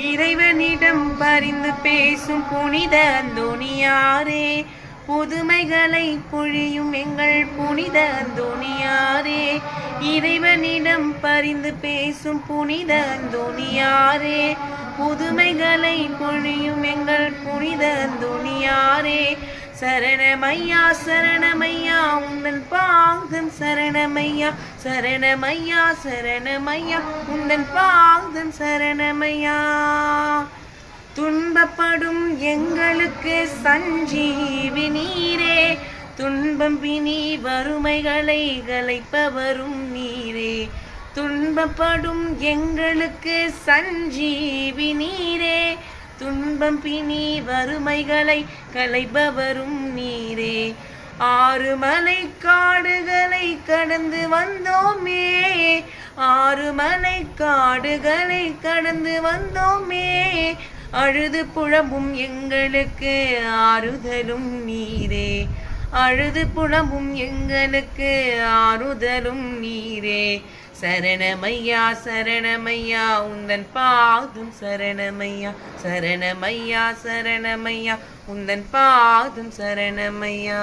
இறைவனிடம் பரிந்து பேசும் புனித அந்தோணியாரே, புதுமைகளை பொழியும் எங்கள் புனித அந்தோணியாரே, இறைவனிடம் பரிந்து பேசும் புனித அந்தோணியாரே, புதுமைகளை பொழியும் எங்கள் புனித அந்தோணியாரே, சரணமையா சரணமையா உந்தன் பாதம் சரணமையா, சரணமையா சரணமையா உந்தன் பாதம் சரணமையா. துன்பப்படும் எங்களுக்கு சஞ்சீவி நீரே, துன்பம் பிணி வறுமைகளை களைப்பவரும் நீரே, துன்பப்படும் எங்களுக்கு சஞ்சீவி நீரே, துன்பம் பிணி வறுமைகளை களைப்பவரும் நீரே. ஆறு மலை காடுகளை கடந்து வந்தோமே, ஆறு மலை காடுகளை கடந்து வந்தோமே, அழுது புலம்பும் எங்களுக்கு ஆறுதலும் நீரே, அழுது புலம்பும் எங்களுக்கு ஆறுதலும் நீரே. சரணமையா சரணமையா உந்தன் பாதம் சரணமையா, சரணமையா சரணமையா உந்தன் பாதம் சரணமையா.